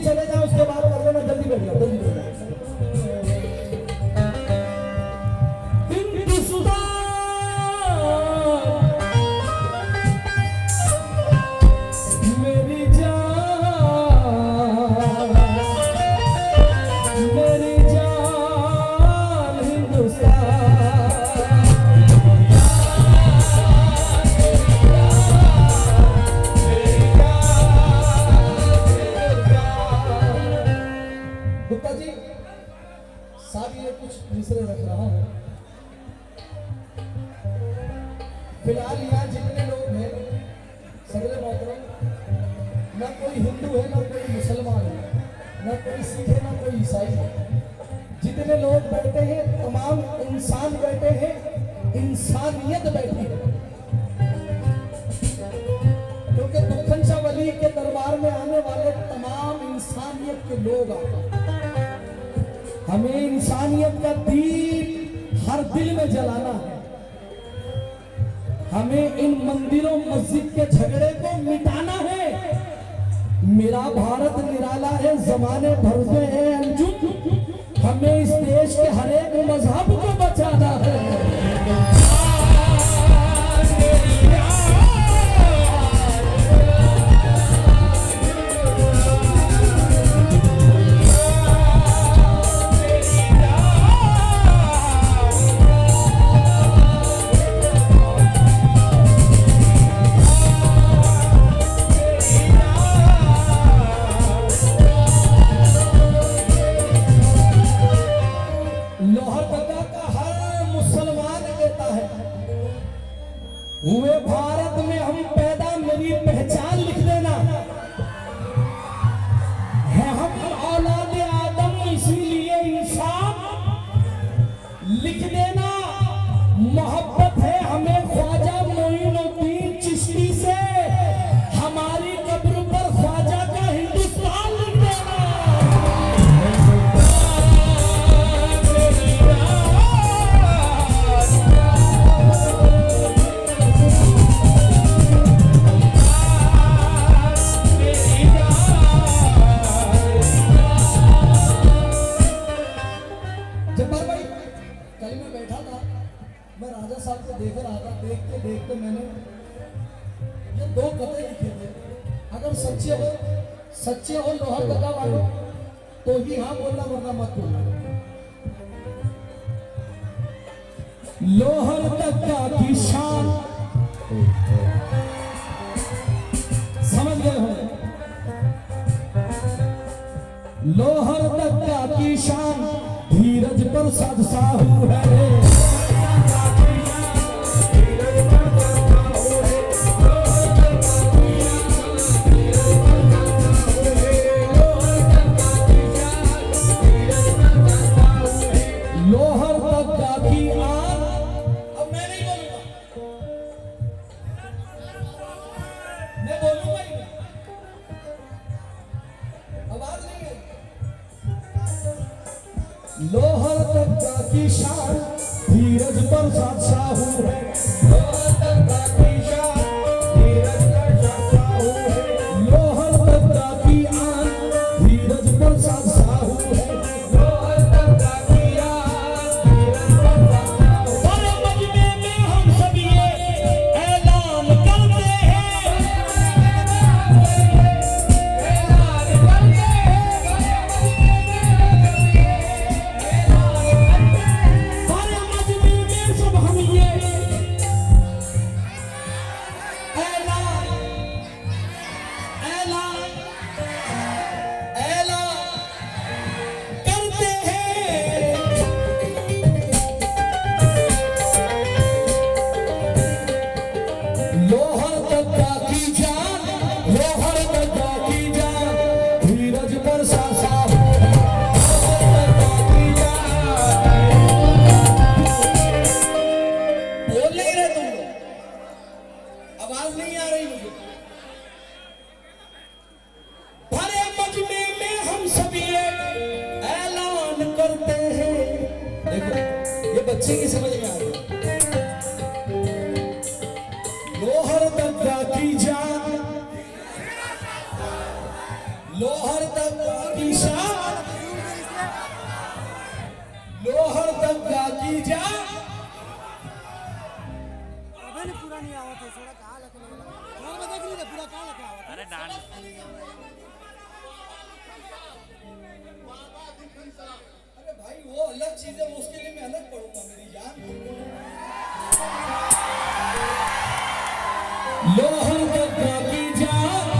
चले जाओ, उसके बाद कर लेना, जल्दी बैठ जाओ, जल्दी बैठ जाओ। फिलहाल यहाँ जितने लोग हैं सगले मोहतरम, ना कोई हिंदू है, ना कोई मुसलमान है, ना कोई सिख है, ना कोई ईसाई है। जितने लोग बैठे हैं तमाम इंसान बैठे हैं, इंसानियत बैठी है। क्योंकि दुखन शाह वली के दरबार में आने वाले तमाम इंसानियत के लोग आते हैं। हमें इंसानियत का दीप हर दिल में जलाना है। हमें इन मंदिरों मस्जिद के झगड़े को मिटाना है। मेरा भारत निराला है, जमाने भर से है अंजुम। हमें इस देश के हर एक मजहब को बचाना है। हुए भारत में हम पैदा, मेरी पहचान लिख देना है। हम औलाद आदम, इसीलिए इंसान लिख देना। मोहब्बत है हमें ख्वाजा मोइनुद्दीन चिश्ती से, हमारी कब्र पर ख्वाजा का हिंदुस्तान लिख देना। देखते मैंने ये दो कते लिखे थे। अगर सच्चे हो लोहर दगा वालों तो ही हाँ बोलना, वरना मत बोलना। लोहर दगा की शान, समझ गए हो? लोहर दगा की शान धीरज पर साधु है। लोहर दगा की शान धीरज पर साधु है। लोहर दगा की शान धीरज पर साधु है। लोहर दगा की आन धीरज पर साधु है। लोहर दगा की आन धीरज पर साधु है। और मजमे में हम सब ये ऐलान करते हैं, बच्चे की समझ में आ गई। लोहर दगा की जान, लोहर दगा अरे भाई वो अलग चीज है, उसके लिए मैं अलग पढ़ूंगा मेरी जान। लोहर दत्ता की जान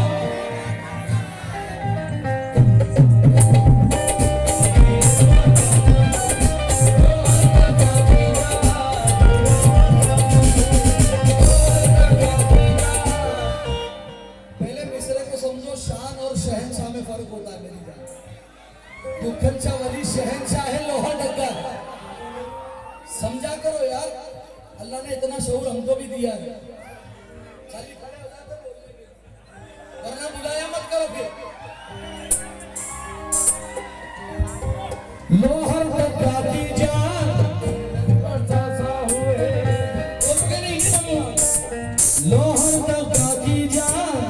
शहंशाह में फर्क होता है मेरी जान। दुखनचा वली शहंशाह है लोहा डग्गा, समझा करो यार। अल्लाह ने इतना शऊर हमको भी दिया है। खाली खड़े हो जाते बोलने के, वरना बुलाया मत करो फिर। लोहर डग्गा की जान लोहर डग्गा की जान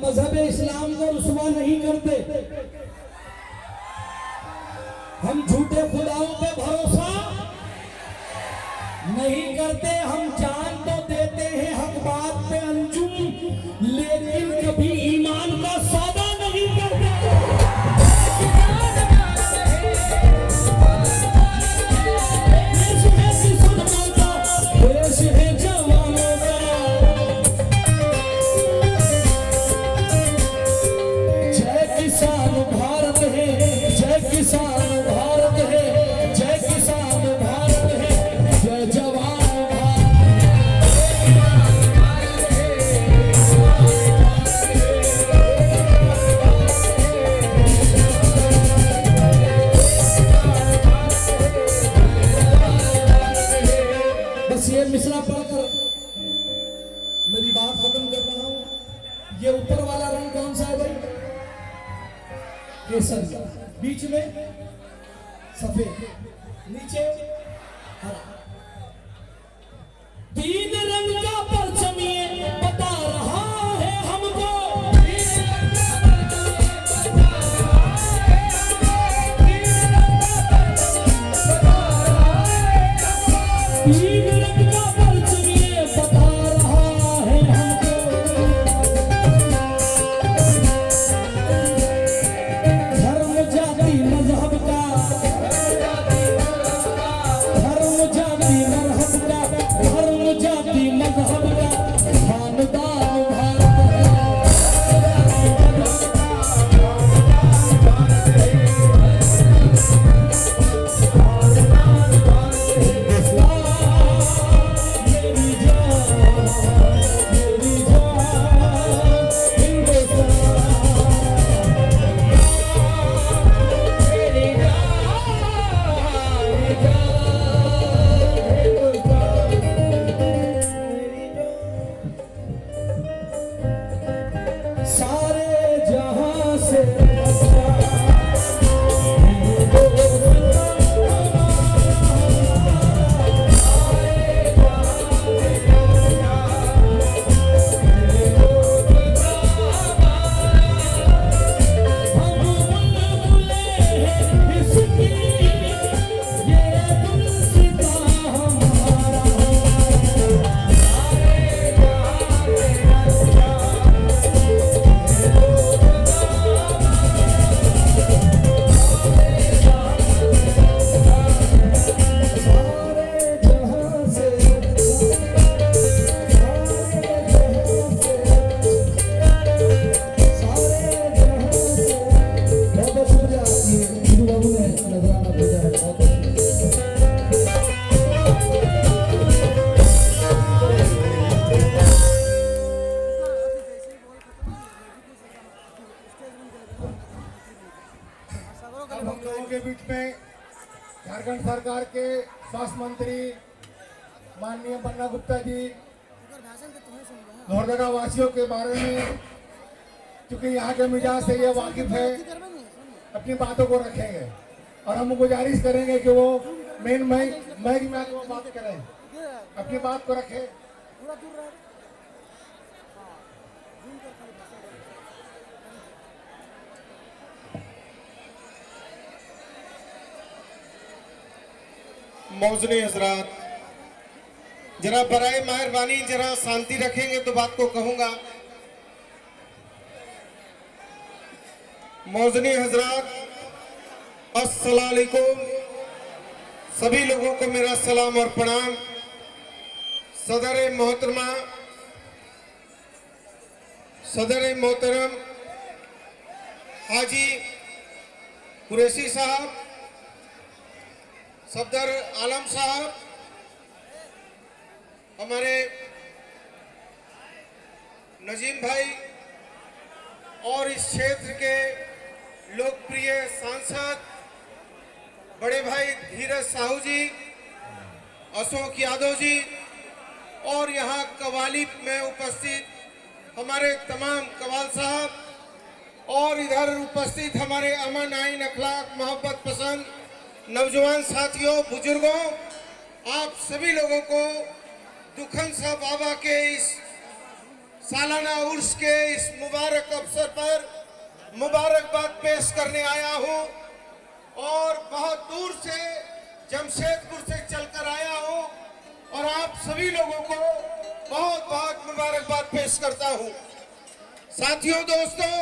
मजहब इस्लाम को रुसवा नहीं करते, हम झूठे खुदाओं पे भरोसा नहीं करते, हम जान तो देते हैं हक बात पे अंजुम, लेकिन कभी ईमान का सौदा नहीं करते। देश है जवानों का, जय किसान भारत है, जय किसान भारत है, जय किसान भारत है, जय जवान ये मिसरा पढ़कर मेरी बात खत्म कर रहा हूं। ये ऊपर वाला रंग कौन सा है भाई? केसर, बीच में सफेद, नीचे हरा। तीन रंग का परचम ये बता रहा है हमको, तीन रंग का परचम ये बता रहा है हमको। धर्म जाति मजहब का के बीच में झारखंड सरकार के स्वास्थ्य मंत्री माननीय बन्ना गुप्ता जी लोहरदगा वासियों के बारे में, क्योंकि यहाँ के मिजाज से ये वाकिफ है, अपनी बातों को रखेंगे और हम गुजारिश करेंगे कि वो मेन माइक में आके वो बात करें, अपनी बात को रखें। मौजूद हजरात, जरा बराए मेहरबानी जरा शांति रखेंगे तो बात को कहूंगा। मौजूद हजरात, अस्सलाम वालेकुम। सभी लोगों को मेरा सलाम और प्रणाम। सदर मोहतरम हाजी कुरैशी साहब, सफदर आलम साहब, हमारे नजीम भाई और इस क्षेत्र के लोकप्रिय सांसद बड़े भाई धीरज साहू जी, अशोक यादव जी और यहाँ कवाली में उपस्थित हमारे तमाम कवाल साहब और इधर उपस्थित हमारे अमन आइन अखलाक मोहब्बत पसंद नौजवान साथियों, बुजुर्गों, आप सभी लोगों को दुखन साहब बाबा के इस सालाना उर्स के इस मुबारक अवसर पर मुबारकबाद पेश करने आया हूं और बहुत दूर से जमशेदपुर से चलकर आया हूं और आप सभी लोगों को बहुत बहुत मुबारकबाद पेश करता हूं। साथियों, दोस्तों,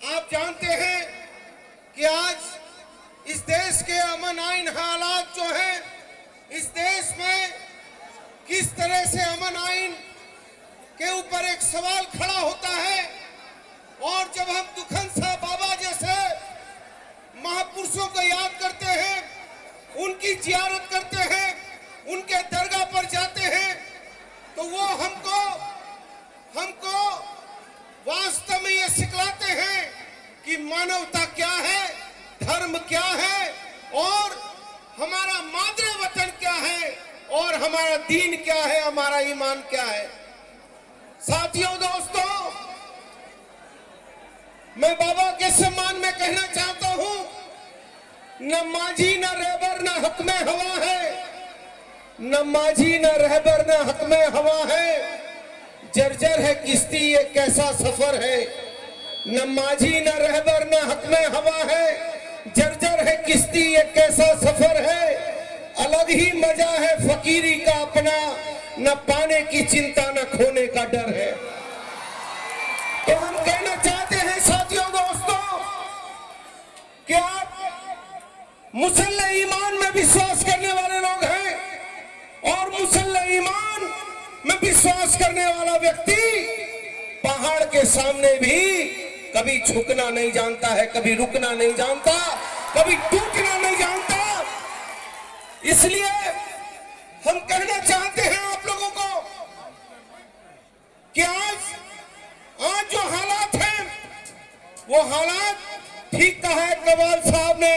आप जानते हैं कि आज इस देश के अमन आइन हालात जो हैं, इस देश में किस तरह से अमन आइन के ऊपर एक सवाल खड़ा होता है और जब हम दुखन साहब बाबा जैसे महापुरुषों को याद करते हैं, उनकी जियारत करते हैं, उनके दरगाह पर जाते हैं, तो वो हमको वास्तव में ये सिखलाते हैं कि मानवता क्या है, धर्म क्या है और हमारा मादरे वतन क्या है और हमारा दीन क्या है, हमारा ईमान क्या है। साथियों, दोस्तों, मैं बाबा के सम्मान में कहना चाहता हूं, न माझी न रहबर न हक में हवा है, न माझी न रहबर न हक में हवा है, जर्जर है किश्ती ये कैसा सफर है। न माझी न रहबर न हक में हवा है, जर्जर है किश्ती ये कैसा सफर है। अलग ही मजा है फकीरी का अपना, न पाने की चिंता न खोने का डर है। तो हम कहना चाहते हैं साथियों, दोस्तों, कि आप मुसल्ले ईमान में विश्वास करने वाले लोग हैं और मुसल्ले ईमान में विश्वास करने वाला व्यक्ति पहाड़ के सामने भी कभी झुकना नहीं जानता है, कभी रुकना नहीं जानता, कभी टूटना नहीं जानता। इसलिए हम कहना चाहते हैं आप लोगों को कि आज जो हालात हैं वो हालात ठीक कहा है कवाल साहब ने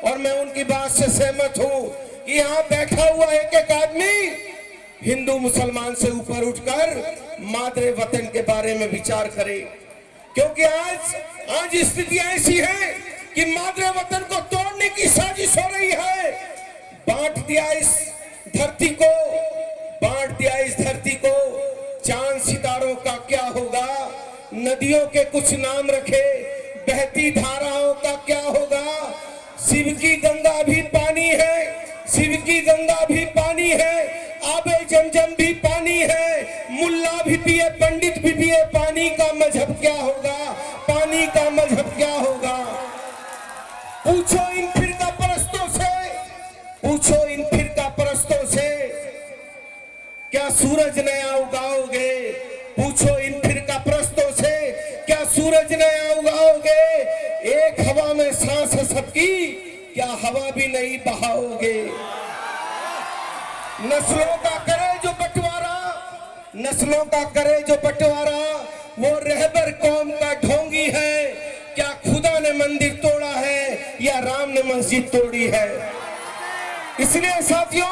और मैं उनकी बात से सहमत हूं कि यहाँ बैठा हुआ एक एक आदमी हिंदू मुसलमान से ऊपर उठकर मादरे वतन के बारे में विचार करे, क्योंकि आज स्थितियां ऐसी हैं कि मादरे वतन को तोड़ने की साजिश हो रही है। बांट दिया इस धरती को, चांद सितारों का क्या होगा, नदियों के कुछ नाम रखे, बहती धाराओं का क्या होगा। शिव की गंगा भी पानी है, शिव की गंगा भी पानी है, आबे जमजम भी पानी है, मुल्ला भी पिए पंडित भी पिए, पानी का मजहब क्या होगा, पानी का मजहब क्या होगा। पूछो इन फिरका परस्तों से, पूछो इन फिरका परस्तों से, क्या सूरज नया उगाओगे। पूछो इन फिरका परस्तों से, क्या सूरज नया उगाओगे। एक हवा में सांस है सबकी, क्या हवा भी नहीं बहाओगे। नस्लों का करे जो बंटवारा, नस्लों का करे जो बंटवारा, वो रहबर कौम का ढोंगी है। क्या खुदा ने मंदिर तोड़ा है या मस्जिद तोड़ी है। इसलिए साथियों,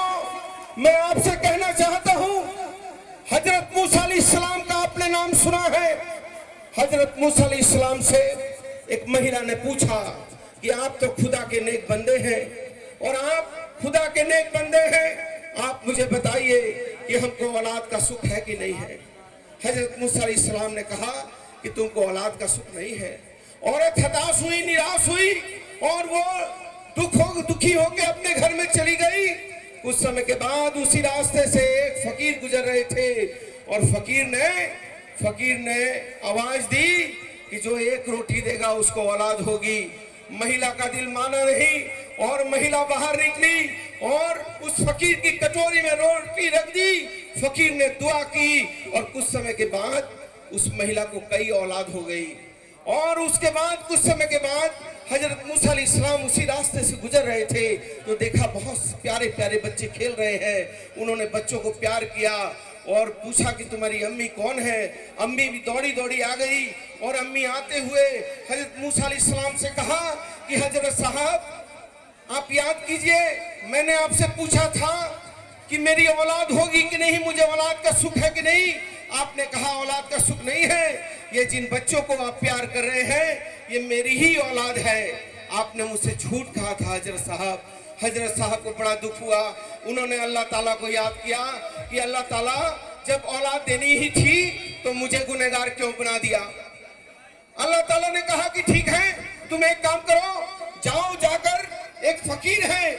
मैं आपसे कहना चाहता हूं, हजरत मूसा अलैहिस्सलाम का आपने नाम सुना है। हजरत मूसा अलैहिस्सलाम से एक महिला ने पूछा कि आप तो खुदा के नेक बंदे हैं और आप खुदा के नेक बंदे हैं, आप मुझे बताइए कि हमको औलाद का सुख है कि नहीं है। हजरत मूसा अलैहिस्सलाम ने कहा कि तुमको औलाद का सुख नहीं है। औरत हताश हुई, निराश हुई और वो दुखी होकर अपने घर में चली गई। कुछ समय के बाद उसी रास्ते से एक फकीर गुजर रहे थे और फकीर ने आवाज दी कि जो एक रोटी देगा उसको औलाद होगी। महिला का दिल माना नहीं और महिला बाहर निकली और उस फकीर की कटोरी में रोटी रख दी। फकीर ने दुआ की और कुछ समय के बाद उस महिला को कई औलाद हो गई। और उसके बाद कुछ समय के बाद हजरत मूसा अलैहिस्सलाम उसी रास्ते से गुजर रहे थे तो देखा बहुत प्यारे प्यारे बच्चे खेल रहे हैं। उन्होंने बच्चों को प्यार किया और पूछा कि तुम्हारी अम्मी कौन है। अम्मी भी दौड़ी दौड़ी आ गई और अम्मी आते हुए हजरत मूसा अलैहिस्सलाम से कहा कि हजरत साहब, आप याद कीजिए, मैंने आपसे पूछा था कि मेरी औलाद होगी कि नहीं, मुझे औलाद का सुख है कि नहीं। आपने कहा औलाद का सुख नहीं है। ये जिन बच्चों को आप प्यार कर रहे हैं ये मेरी ही औलाद है। आपने मुझसे झूठ कहा था हजरत साहब। हजरत साहब को बड़ा दुख हुआ। उन्होंने अल्लाह ताला को याद किया कि अल्लाह ताला, जब औलाद देनी ही थी तो मुझे गुनहगार क्यों बना दिया। अल्लाह ताला ने कहा कि ठीक है, तुम एक काम करो, जाओ जाकर एक फकीर है।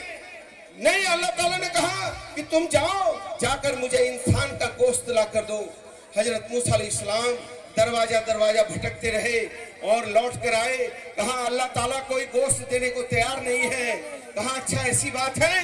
नहीं, अल्लाह ताला ने कहा कि तुम जाओ जाकर मुझे इंसान का गोश्त ला कर दो। हजरत मूसा अलैहिस्सलाम दरवाजा दरवाजा भटकते रहे और लौट कर आए। कहा अल्लाह ताला कोई गोश्त देने को तैयार नहीं है। कहा अच्छा ऐसी बात है,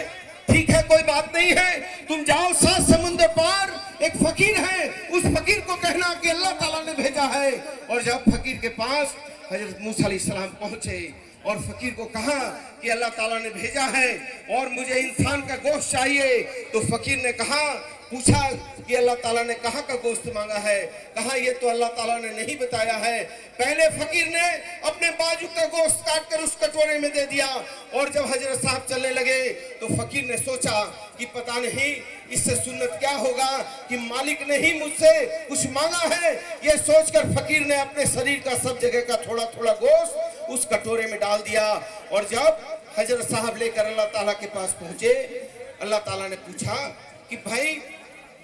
ठीक है कोई बात नहीं है, तुम जाओ 7 समुद्र पार एक फकीर है, उस फकीर को कहना कि अल्लाह ताला ने भेजा है। और जब फकीर के पास हजरत मूसा अलैहिस्सलाम पहुंचे और फकीर को कहा कि अल्लाह ताला ने भेजा है और मुझे इंसान का गोश्त चाहिए, तो फकीर ने कहा, पूछा कि अल्लाह ताला ने कहाँ का गोश्त मांगा है। कहा ये तो अल्लाह ताला ने नहीं बताया है। पहले फकीर ने अपने बाजू का गोश्त काट कर उस कटोरे में दे दिया और जब हजरत साहब चलने लगे तो फकीर ने सोचा कि पता नहीं इससे सुन्नत क्या होगा कि मालिक ने ही मुझसे कुछ मांगा है। ये सोचकर फकीर ने अपने शरीर का सब जगह का थोड़ा थोड़ा गोश्त उस कटोरे में डाल दिया। और जब हजरत साहब लेकर अल्लाह ताला के पास पहुंचे, अल्लाह ताला ने पूछा कि भाई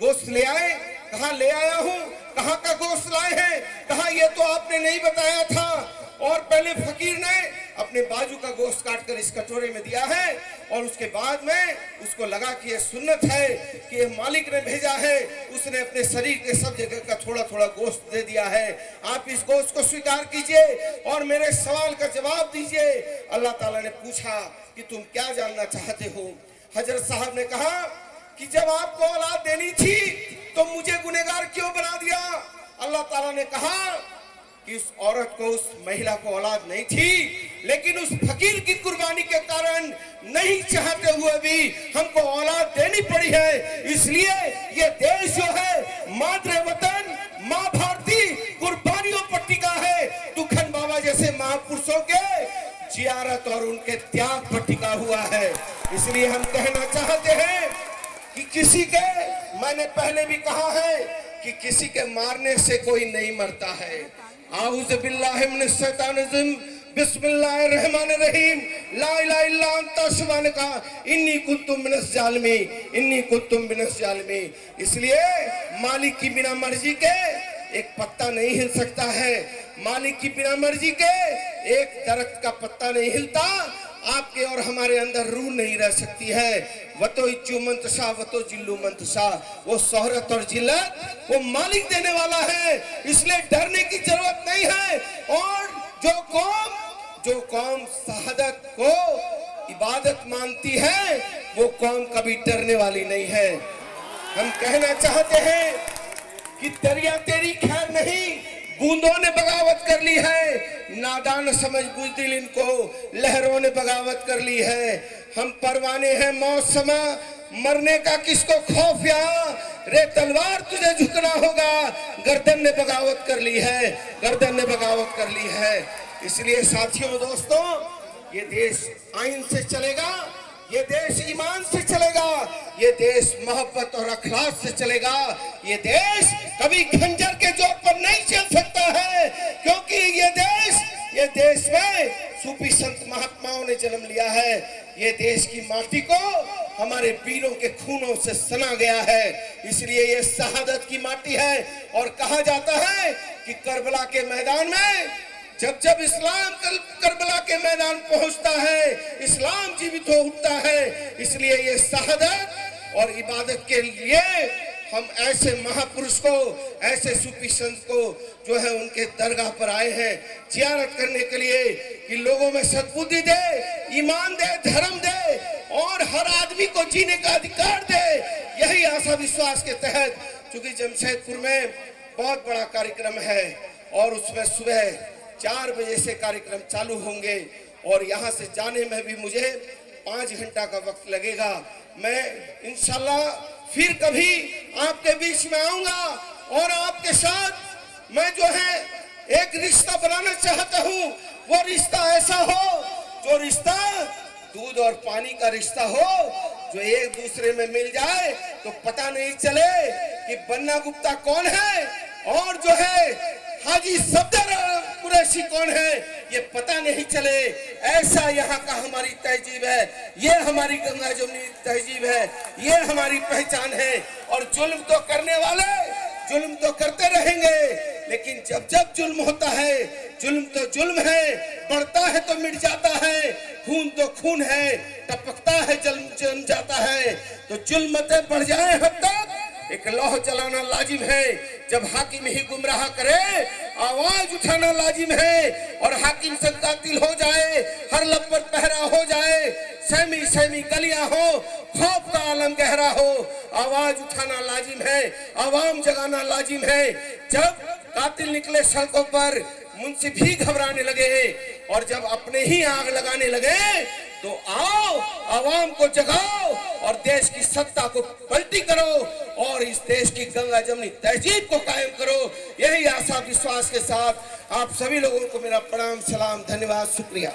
गोश्त ले आए। कहा ले आया हूं। कहाँ का गोश्त लाए हैं। कहा ये तो आपने नहीं बताया था। और पहले फकीर ने अपने बाजू का गोश्त काटकर इस कटोरे में दिया है और उसके बाद में उसको लगा कि ये सुन्नत है कि ये मालिक ने भेजा है, उसने अपने शरीर के सब जगह का थोड़ा थोड़ा गोश्त दे दिया है। आप इस गोश्त को स्वीकार कीजिए और मेरे सवाल का जवाब दीजिए। अल्लाह ताला ने पूछा कि तुम क्या जानना चाहते हो। हजरत साहब ने कहा कि जब आपको औलाद देनी थी तो मुझे गुनहगार क्यों बना दिया। अल्लाह ताला ने कहा कि उस औरत को, उस महिला को औलाद नहीं थी, लेकिन उस फकीर की कुर्बानी के कारण नहीं चाहते हुए भी हमको औलाद देनी पड़ी है। इसलिए ये देश जो है मातृ वतन माँ भारती कुर्बानियों पर टिका है। दुखन बाबा जैसे महापुरुषों के जियारत और उनके त्याग पर टिका हुआ है। इसलिए हम कहना चाहते हैं कि किसी के, मैंने पहले भी कहा है कि किसी के मारने से कोई नहीं मरता है। आऊज़ु बिल्लाहि मिनश शैतानिर बिस्मिल्लाहिर्रहमानिर्रहीम ला इलाहा इल्ला अंता सुब्हानका इन्नी कुन्तु मिनश जालिमीन। इसलिए मालिक की बिना मर्जी के एक पत्ता नहीं हिल सकता है। मालिक की बिना मर्जी के एक दरख्त का पत्ता नहीं हिलता। आपके और हमारे अंदर रूह नहीं रह सकती है। वतो इच्चू मंतशा वतो जिल्लू मंतशा, वो शोहरत और जिल्लत वो मालिक देने वाला है। इसलिए डरने की जरूरत नहीं है। और जो कौम शहादत को इबादत मानती है वो कौम कभी डरने वाली नहीं है। हम कहना चाहते हैं कि दरिया तेरी खैर नहीं, बूंदों ने बगावत कर ली है। नादान समझ बुज़दिल इनको लहरों ने बगावत कर ली है। हम परवाने हैं मौत समा, मरने का किसको खौफ यहाँ। रे तलवार तुझे झुकना होगा, गर्दन ने बगावत कर ली है, गर्दन ने बगावत कर ली है। इसलिए साथियों दोस्तों, ये देश आइन से चलेगा, ये देश ईमान से चलेगा, ये देश मोहब्बत और अखलाक से चलेगा। ये देश कभी खंजर के जोर पर नहीं चल सकता है, क्योंकि ये देश में सूफी संत महात्माओं ने जन्म लिया है। ये देश की माटी को हमारे वीरों के खूनों से सना गया है, इसलिए ये शहादत की माटी है। और कहा जाता है कि करबला के मैदान में जब इस्लाम करबला के मैदान पहुंचता है, इस्लाम जीवित हो उठता है। इसलिए ये शहादत और इबादत के लिए हम ऐसे महापुरुष को, ऐसे सूफी संत को जो है उनके दरगाह पर आए हैं जियारत करने के लिए, कि लोगों में सद्बुद्धि दे, ईमान दे, धर्म दे और हर आदमी को जीने का अधिकार दे। यही आशा विश्वास के तहत, चूंकि जमशेदपुर में बहुत बड़ा कार्यक्रम है और उसमें सुबह 4 बजे से कार्यक्रम चालू होंगे और यहाँ से जाने में भी मुझे 5 घंटा का वक्त लगेगा। मैं इंशाल्लाह फिर कभी आपके बीच में आऊंगा और आपके साथ मैं जो है एक रिश्ता बनाना चाहता हूँ। वो रिश्ता ऐसा हो, जो रिश्ता दूध और पानी का रिश्ता हो, जो एक दूसरे में मिल जाए तो पता नहीं चले कि बन्ना गुप्ता कौन है और जो है हाजी सफदर कुरैशी कौन है, ये पता नहीं चले। ऐसा यहाँ का हमारी तहजीब है, ये हमारी गंगा जमुनी तहजीब है, ये हमारी पहचान है। और जुल्म तो करने वाले जुल्म तो करते रहेंगे, लेकिन जब जुल्म होता है, जुल्म तो जुल्म है, बढ़ता है तो मिट जाता है, खून तो खून है, टपकता है जम जाता है। तो जुल्म मत बढ़ जाए हद तक एक लौह जलाना लाजिम है। जब हाकिम ही गुमराह करे आवाज उठाना लाजिम है, और हाकिम से कातिल हो जाए, हर लब पर पहरा हो जाए, सहमी सहमी गलियां हो, खौफ का आलम गहरा हो, आवाज उठाना लाजिम है, आवाम जगाना लाजिम है। जब कातिल निकले सड़कों पर, मुंसिफ भी घबराने लगे, और जब अपने ही आग लगाने लगे तो आओ आवाम को जगाओ और देश की सत्ता को पलटी करो और इस देश की गंगा जमुनी तहजीब को कायम करो। यही आशा विश्वास के साथ आप सभी लोगों को मेरा प्रणाम, सलाम, धन्यवाद, शुक्रिया।